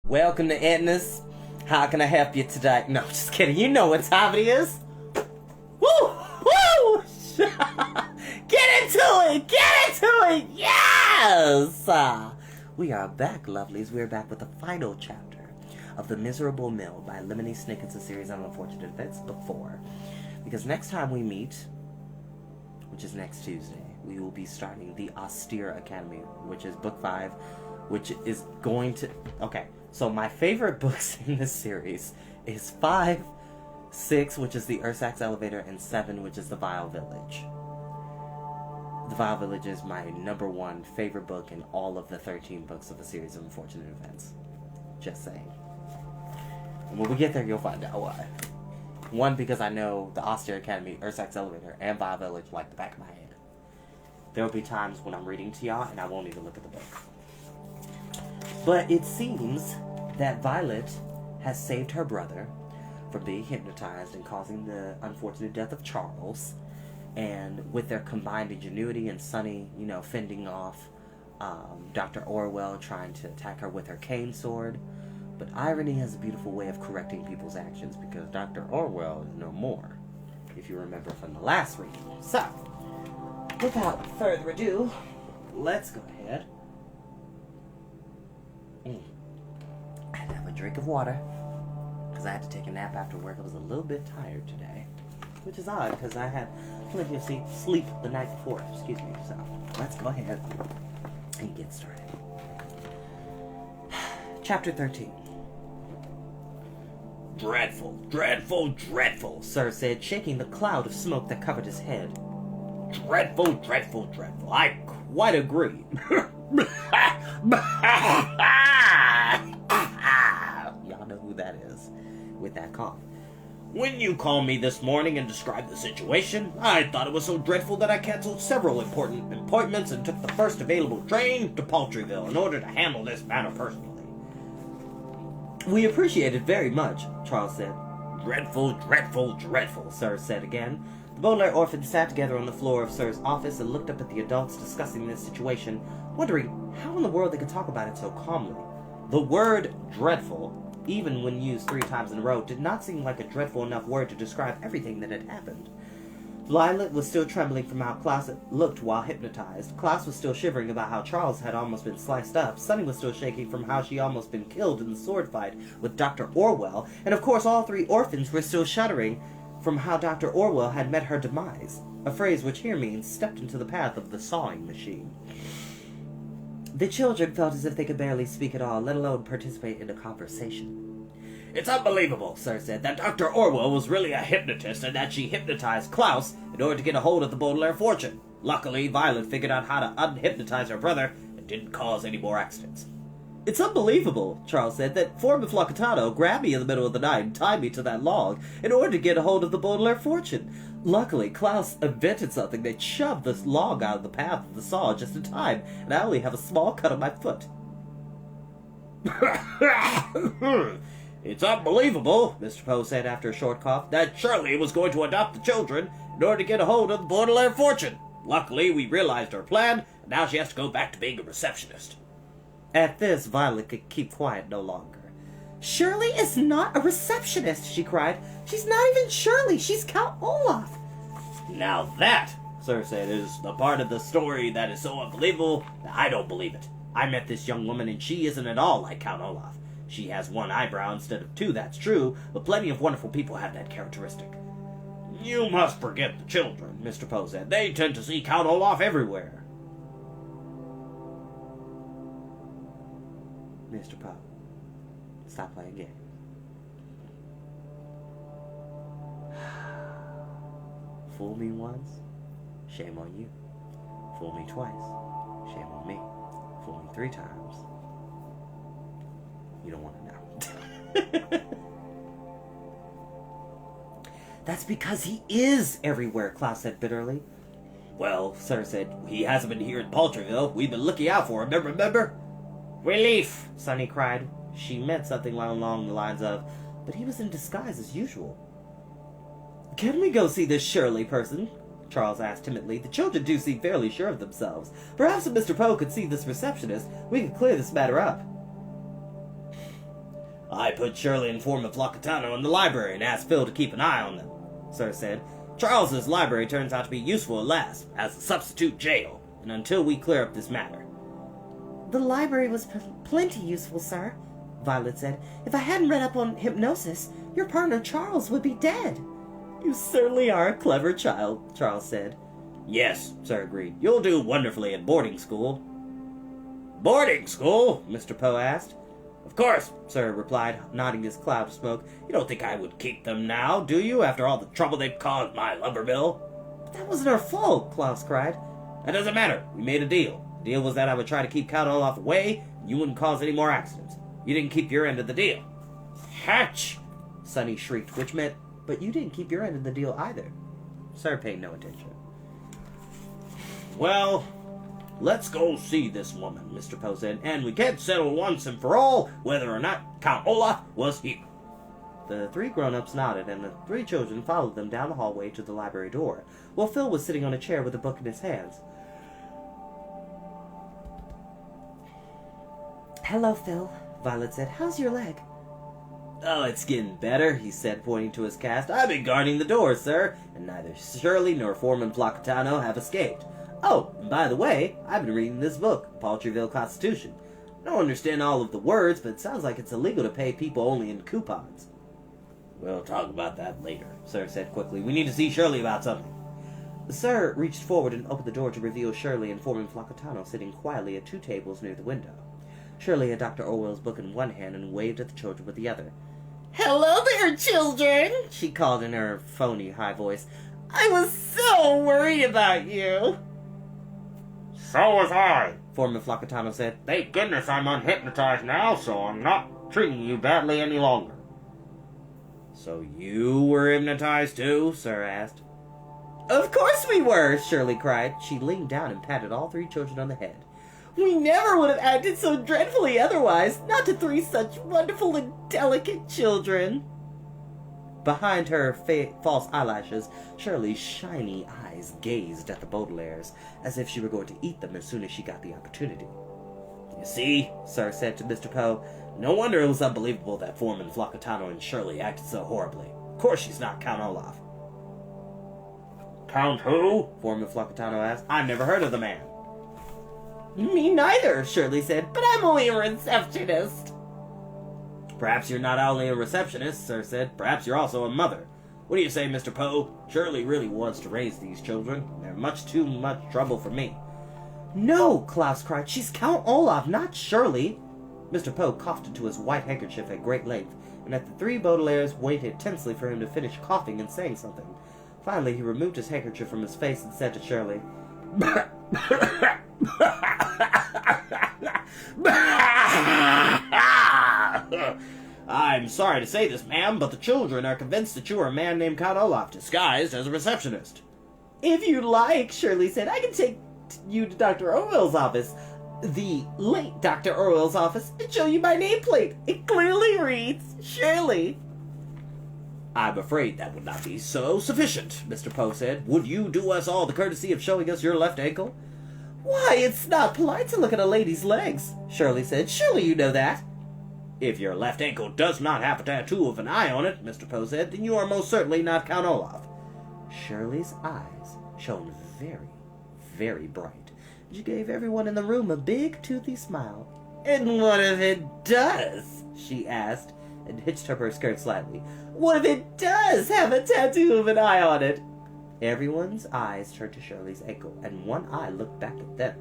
Welcome to Edna's. How can I help you today? No, just kidding. You know what time it is. Woo! Woo! Get into it! Get into it! Yes! We are back, lovelies. We're back with the final chapter of The Miserable Mill by Lemony, Snicket, a series of unfortunate events, book 4. Because next time we meet, which is next Tuesday, we will be starting the Austere Academy, which is book 5, which is going to... Okay, so my favorite books in this series is 5, 6, which is the Ursac's Elevator, and 7, which is the Vile Village. The Vile Village is my #1 favorite book in all of the 13 books of a series of unfortunate events. Just saying. And when we get there, you'll find out why. 1, because I know the Austere Academy, Ursac's Elevator, and Vile Village like the back of my head. There will be times when I'm reading to y'all and I won't even look at the book. But it seems that Violet has saved her brother from being hypnotized and causing the unfortunate death of Charles. And with their combined ingenuity and Sunny, fending off Dr. Orwell trying to attack her with her cane sword. But irony has a beautiful way of correcting people's actions because Dr. Orwell is no more, if you remember from the last reading. So, without further ado, let's go ahead and have a drink of water because I had to take a nap after work. I was a little bit tired today, which is odd because I had plenty of sleep the night before. Excuse me. So, let's go ahead and get started. Chapter 13. Dreadful, dreadful, dreadful, Sir said, shaking the cloud of smoke that covered his head. Dreadful, dreadful, dreadful. I quite agree. Y'all know who that is with that cough. When you called me this morning and described the situation, I thought it was so dreadful that I canceled several important appointments and took the first available train to Paltryville in order to handle this matter personally. We appreciate it very much, Charles said. Dreadful, dreadful, dreadful, Sir said again. The Baudelaire orphans sat together on the floor of Sir's office and looked up at the adults discussing this situation, wondering how in the world they could talk about it so calmly. The word dreadful, even when used 3 times in a row, did not seem like a dreadful enough word to describe everything that had happened. Violet was still trembling from how Klaus looked while hypnotized. Klaus was still shivering about how Charles had almost been sliced up. Sunny was still shaking from how she almost been killed in the sword fight with Dr. Orwell. And of course all 3 orphans were still shuddering from how Dr. Orwell had met her demise. A phrase which here means stepped into the path of the sawing machine. The children felt as if they could barely speak at all, let alone participate in a conversation. It's unbelievable, Sir said, that Dr. Orwell was really a hypnotist and that she hypnotized Klaus in order to get a hold of the Baudelaire fortune. Luckily, Violet figured out how to unhypnotize her brother and didn't cause any more accidents. It's unbelievable, Charles said, that Foreman Flocatano grabbed me in the middle of the night and tied me to that log in order to get a hold of the Baudelaire fortune. Luckily, Klaus invented something that shoved this log out of the path of the saw just in time, and I only have a small cut on my foot. It's unbelievable, Mr. Poe said after a short cough, that Shirley was going to adopt the children in order to get a hold of the Baudelaire fortune. Luckily, we realized her plan, and now she has to go back to being a receptionist. At this, Violet could keep quiet no longer. Shirley is not a receptionist, she cried. She's not even Shirley, she's Count Olaf. Now that, Sir said, is the part of the story that is so unbelievable that I don't believe it. I met this young woman and she isn't at all like Count Olaf. She has 1 eyebrow instead of 2, that's true, but plenty of wonderful people have that characteristic. You must forget the children, Mr. Poe said. They tend to see Count Olaf everywhere. Mr. Poe, stop playing games. Fool me once, shame on you. Fool me twice, shame on me. Fool me 3 times. You don't want to know. That's because he is everywhere, Klaus said bitterly. Well, Sir said, he hasn't been here in Paltryville. We've been looking out for him, remember? Relief, Sunny cried. She meant something along the lines of, but he was in disguise as usual. Can we go see this Shirley person? Charles asked timidly. The children do seem fairly sure of themselves. Perhaps if Mr. Poe could see this receptionist, we could clear this matter up. I put Shirley and Foreman Flocatano in the library and asked Phil to keep an eye on them, Sir said. Charles's library turns out to be useful at last, as a substitute jail, and until we clear up this matter. The library was plenty useful, sir, Violet said. If I hadn't read up on hypnosis, your partner Charles would be dead. You certainly are a clever child, Charles said. Yes, Sir agreed. You'll do wonderfully at boarding school. Boarding school? Mr. Poe asked. Of course, Sir replied, nodding his cloud of smoke. You don't think I would keep them now, do you, after all the trouble they've caused my lumber mill? But that wasn't our fault, Klaus cried. That doesn't matter. We made a deal. The deal was that I would try to keep Count Olaf away, and you wouldn't cause any more accidents. You didn't keep your end of the deal. Hatch! Sonny shrieked, which meant, but you didn't keep your end of the deal either. Sir paid no attention. Well, let's go see this woman, Mr. Poe said, and we can settle once and for all whether or not Count Olaf was here. The three grown-ups nodded, and the three children followed them down the hallway to the library door, while Phil was sitting on a chair with a book in his hands. Hello, Phil, Violet said. How's your leg? Oh, it's getting better, he said, pointing to his cast. I've been guarding the door, sir, and neither Shirley nor Foreman Flocatano have escaped. Oh, and by the way, I've been reading this book, Paltryville Constitution. I don't understand all of the words, but it sounds like it's illegal to pay people only in coupons. We'll talk about that later, Sir said quickly. We need to see Shirley about something. The Sir reached forward and opened the door to reveal Shirley and Foreman Flocatano sitting quietly at two tables near the window. Shirley had Dr. Orwell's book in one hand and waved at the children with the other. Hello there, children, she called in her phony high voice. I was so worried about you. So was I, Foreman Flocatano said. Thank goodness I'm unhypnotized now, so I'm not treating you badly any longer. So you were hypnotized too? Sir asked. Of course we were, Shirley cried. She leaned down and patted all three children on the head. We never would have acted so dreadfully otherwise, not to three such wonderful and delicate children. Behind her false eyelashes, Shirley's shiny eyes gazed at the Baudelaires, as if she were going to eat them as soon as she got the opportunity. You see, Sir said to Mr. Poe, no wonder it was unbelievable that Foreman Flocatano and Shirley acted so horribly. Of course she's not Count Olaf. Count who? Foreman Flocatano asked. I've never heard of the man. Me neither, Shirley said, but I'm only a receptionist. Perhaps you're not only a receptionist, Sir said. Perhaps you're also a mother. What do you say, Mr. Poe? Shirley really wants to raise these children. They're much too much trouble for me. No, Klaus cried. She's Count Olaf, not Shirley. Mr. Poe coughed into his white handkerchief at great length, and the three Baudelaires waited tensely for him to finish coughing and saying something. Finally, he removed his handkerchief from his face and said to Shirley, I'm sorry to say this, ma'am, but the children are convinced that you are a man named Count Olaf, disguised as a receptionist. If you like, Shirley said, I can take you to Dr. Orwell's office, the late Dr. Orwell's office, and show you my nameplate. It clearly reads Shirley. I'm afraid that would not be so sufficient, Mr. Poe said. Would you do us all the courtesy of showing us your left ankle? Why, it's not polite to look at a lady's legs, Shirley said. Surely you know that. If your left ankle does not have a tattoo of an eye on it, Mr. Poe said, then you are most certainly not Count Olaf. Shirley's eyes shone very, very bright. She gave everyone in the room a big, toothy smile. And what if it does? She asked, and hitched up her skirt slightly. What if it does have a tattoo of an eye on it? Everyone's eyes turned to Shirley's ankle, and one eye looked back at them.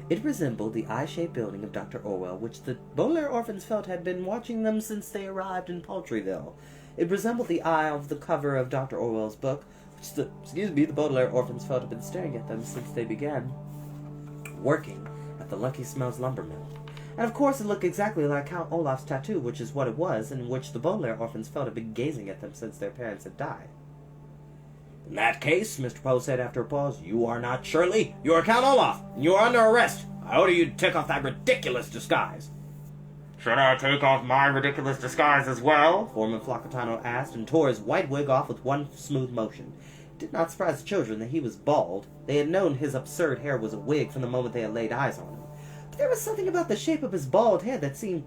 It resembled the eye-shaped building of Dr. Orwell, which the Baudelaire orphans felt had been watching them since they arrived in Paltryville. It resembled the eye of the cover of Dr. Orwell's book, which the Baudelaire orphans felt had been staring at them since they began working at the Lucky Smells lumber mill. And of course it looked exactly like Count Olaf's tattoo, which is what it was, and which the Baudelaire orphans felt had been gazing at them since their parents had died. In that case, Mr. Poe said after a pause, you are not Shirley, you are Count Olaf, and you are under arrest. I order you to take off that ridiculous disguise. Should I take off my ridiculous disguise as well? Foreman Flocatano asked, and tore his white wig off with one smooth motion. It did not surprise the children that he was bald. They had known his absurd hair was a wig from the moment they had laid eyes on him. But there was something about the shape of his bald head that seemed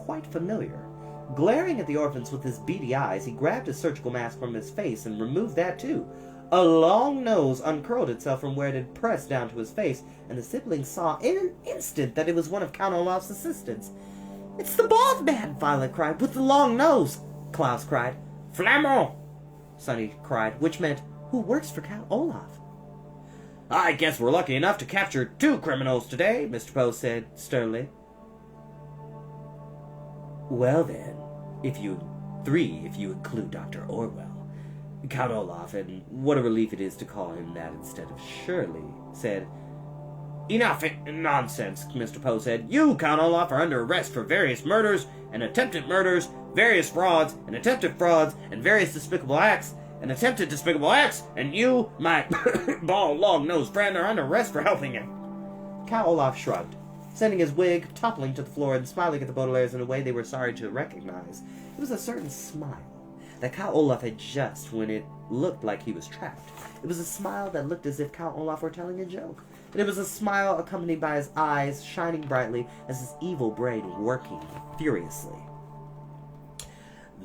quite familiar. Glaring at the orphans with his beady eyes, he grabbed his surgical mask from his face and removed that too. A long nose uncurled itself from where it had pressed down to his face, and the siblings saw in an instant that it was one of Count Olaf's assistants. "It's the bald man!" Violet cried. "With the long nose!" Klaus cried. Flammo! Sonny cried, which meant, "Who works for Count Olaf?" I guess we're lucky enough to capture 2 criminals today, Mr. Poe said sternly. "Well then, if you include Dr. Orwell. Count Olaf, and what a relief it is to call him that instead of Shirley," said. Enough nonsense, Mr. Poe said. You, Count Olaf, are under arrest for various murders and attempted murders, various frauds and attempted frauds, and various despicable acts and attempted despicable acts, and you, my bald, long-nosed friend, are under arrest for helping him. Count Olaf shrugged, sending his wig toppling to the floor and smiling at the Baudelaires in a way they were sorry to recognize. It was a certain smile that Count Olaf had just when it looked like he was trapped. It was a smile that looked as if Count Olaf were telling a joke. And it was a smile accompanied by his eyes shining brightly as his evil brain working furiously.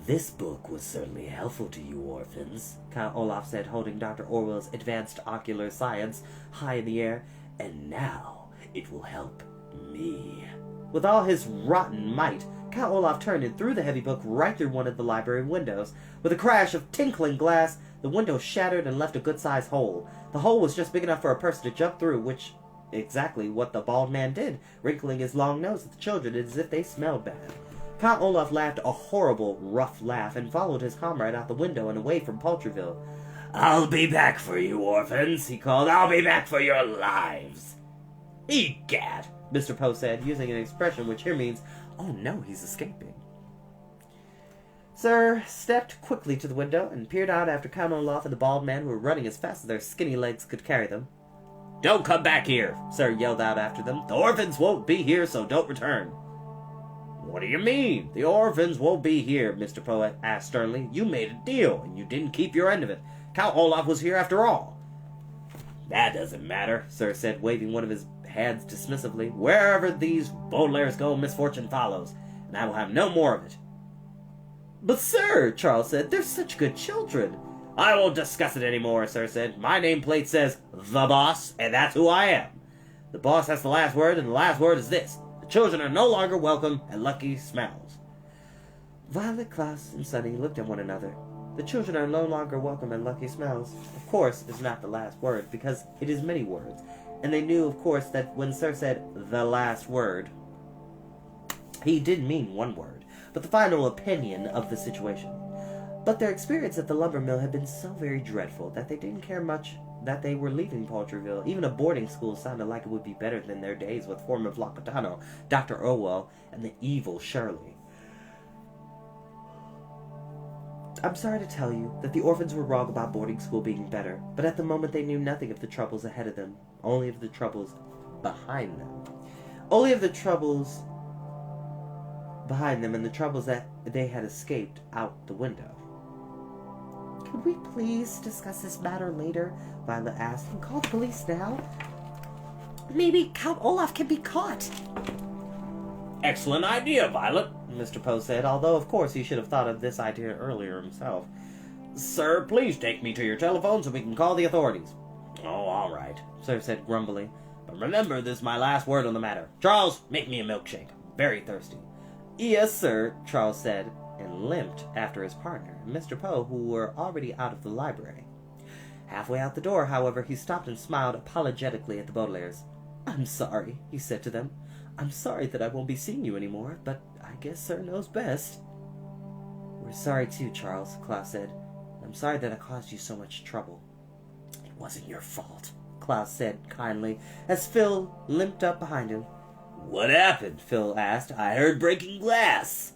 "This book was certainly helpful to you orphans," Count Olaf said, holding Dr. Orwell's advanced ocular science high in the air. "And now it will help me." With all his rotten might, Count Olaf turned and threw the heavy book right through one of the library windows. With a crash of tinkling glass, the window shattered and left a good-sized hole. The hole was just big enough for a person to jump through, which exactly what the bald man did, wrinkling his long nose at the children as if they smelled bad. Count Olaf laughed a horrible, rough laugh and followed his comrade out the window and away from Paltryville. "I'll be back for you, orphans," he called. "I'll be back for your lives." "Egad," Mr. Poe said, using an expression which here means, "Oh no, he's escaping." Sir stepped quickly to the window and peered out after Count Olaf and the bald man, who were running as fast as their skinny legs could carry them. Don't come back here, Sir yelled out after them. The orphans won't be here, so don't return. What do you mean? The orphans won't be here, Mr. Poe asked sternly. You made a deal, and you didn't keep your end of it. Count Olaf was here after all. That doesn't matter, Sir said, waving one of his hands dismissively. Wherever these Baudelaires go, misfortune follows, and I will have no more of it. But, sir, Charles said, they're such good children. I won't discuss it anymore, Sir said. My nameplate says The Boss, and that's who I am. The boss has the last word, and the last word is this. The children are no longer welcome at Lucky Smells. Violet, Klaus, and Sonny looked at one another. The children are no longer welcome at Lucky Smells. Of course, is not the last word, because it is many words. And they knew, of course, that when Sir said the last word, he did mean one word, but the final opinion of the situation. But their experience at the lumber mill had been so very dreadful that they didn't care much that they were leaving Paltryville. Even a boarding school sounded like it would be better than their days with Foreman Flocatano, Dr. Orwell, and the evil Shirley. I'm sorry to tell you that the orphans were wrong about boarding school being better, but at the moment they knew nothing of the troubles ahead of them, only of the troubles behind them. Only of the troubles behind them and the troubles that they had escaped out the window. Could we please discuss this matter later? Violet asked, and call the police now? Maybe Count Olaf can be caught. Excellent idea, Violet, Mr. Poe said, although of course he should have thought of this idea earlier himself. Sir, please take me to your telephone so we can call the authorities. Oh, all right, Sir said grumbly. But remember, this is my last word on the matter. Charles, make me a milkshake. Very thirsty. Yes, sir, Charles said, and limped after his partner, Mr. Poe, who were already out of the library. Halfway out the door, however, he stopped and smiled apologetically at the Baudelaires. I'm sorry, he said to them. I'm sorry that I won't be seeing you anymore, but I guess Sir knows best. We're sorry too, Charles, Klaus said. I'm sorry that I caused you so much trouble. It wasn't your fault, Klaus said kindly, as Phil limped up behind him. What happened? Phil asked. I heard breaking glass.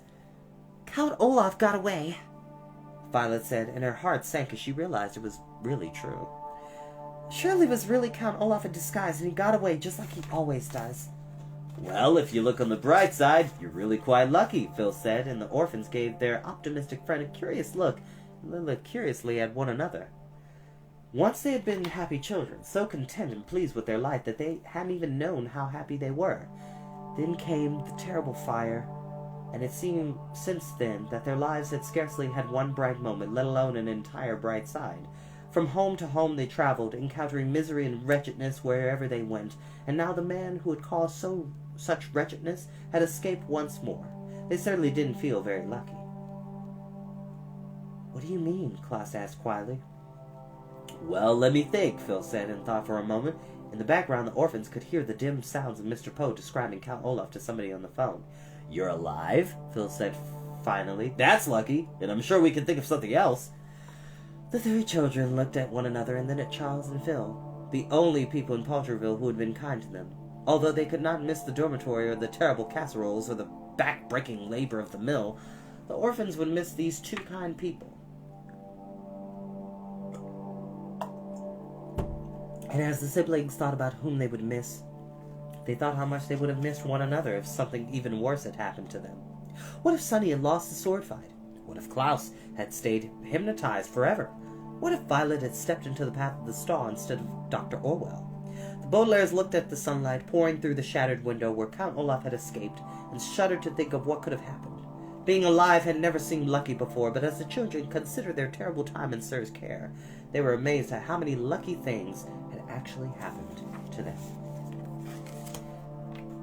Count Olaf got away, Violet said, and her heart sank as she realized it was really true. Shirley was really Count Olaf in disguise, and he got away just like he always does. Well, if you look on the bright side, you're really quite lucky, Phil said, and the orphans gave their optimistic friend a curious look, and they looked curiously at one another. Once they had been happy children, so content and pleased with their life that they hadn't even known how happy they were. Then came the terrible fire, and it seemed since then that their lives had scarcely had one bright moment, let alone an entire bright side. From home to home they traveled, encountering misery and wretchedness wherever they went, and now the man who had caused such wretchedness had escaped once more. They certainly didn't feel very lucky. "What do you mean?" Klaus asked quietly. "Well, let me think," Phil said, and thought for a moment. In the background, the orphans could hear the dim sounds of Mr. Poe describing Count Olaf to somebody on the phone. "You're alive?" Phil said finally. "That's lucky, and I'm sure we can think of something else." The three children looked at one another and then at Charles and Phil, the only people in Palterville who had been kind to them. Although they could not miss the dormitory or the terrible casseroles or the back-breaking labor of the mill, the orphans would miss these two kind people. And as the siblings thought about whom they would miss, they thought how much they would have missed one another if something even worse had happened to them. What if Sonny had lost the sword fight? What if Klaus had stayed hypnotized forever? What if Violet had stepped into the path of the star instead of Dr. Orwell? The Baudelaires looked at the sunlight pouring through the shattered window where Count Olaf had escaped and shuddered to think of what could have happened. Being alive had never seemed lucky before, but as the children considered their terrible time in Sir's care, they were amazed at how many lucky things had actually happened to them.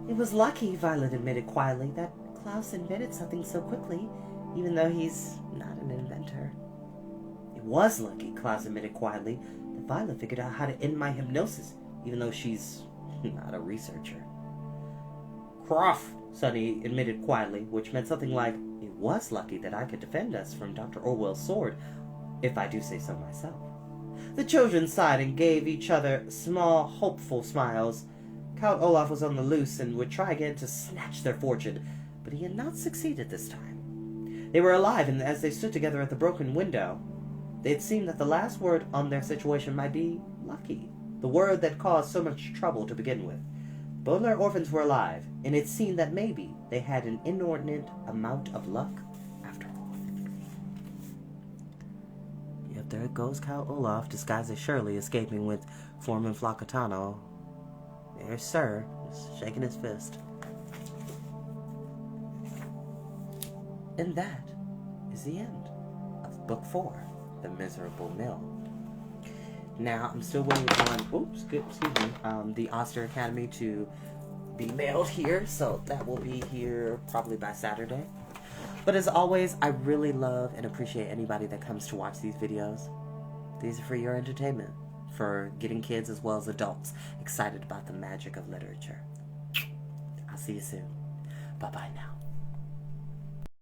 "It was lucky," Violet admitted quietly, "that Klaus invented something so quickly, even though he's not an inventor." "It was lucky," Klaus admitted quietly, "that Violet figured out how to end my hypnosis, even though she's not a researcher." "Croft," Sonny admitted quietly, which meant something like, "It was lucky that I could defend us from Dr. Orwell's sword, if I do say so myself." The children sighed and gave each other small, hopeful smiles. Count Olaf was on the loose and would try again to snatch their fortune, but he had not succeeded this time. They were alive, and as they stood together at the broken window, it seemed that the last word on their situation might be lucky, the word that caused so much trouble to begin with. Baudelaire orphans were alive, and it seemed that maybe they had an inordinate amount of luck after all. Yep, there goes Count Olaf, disguised as Shirley, escaping with Foreman Flacatano. There's Sir, just shaking his fist. And that is the end of Book 4, The Miserable Mill. Now, I'm still waiting on, the Oster Academy to be mailed here, so that will be here probably by Saturday. But as always, I really love and appreciate anybody that comes to watch these videos. These are for your entertainment, for getting kids as well as adults excited about the magic of literature. I'll see you soon. Bye-bye now.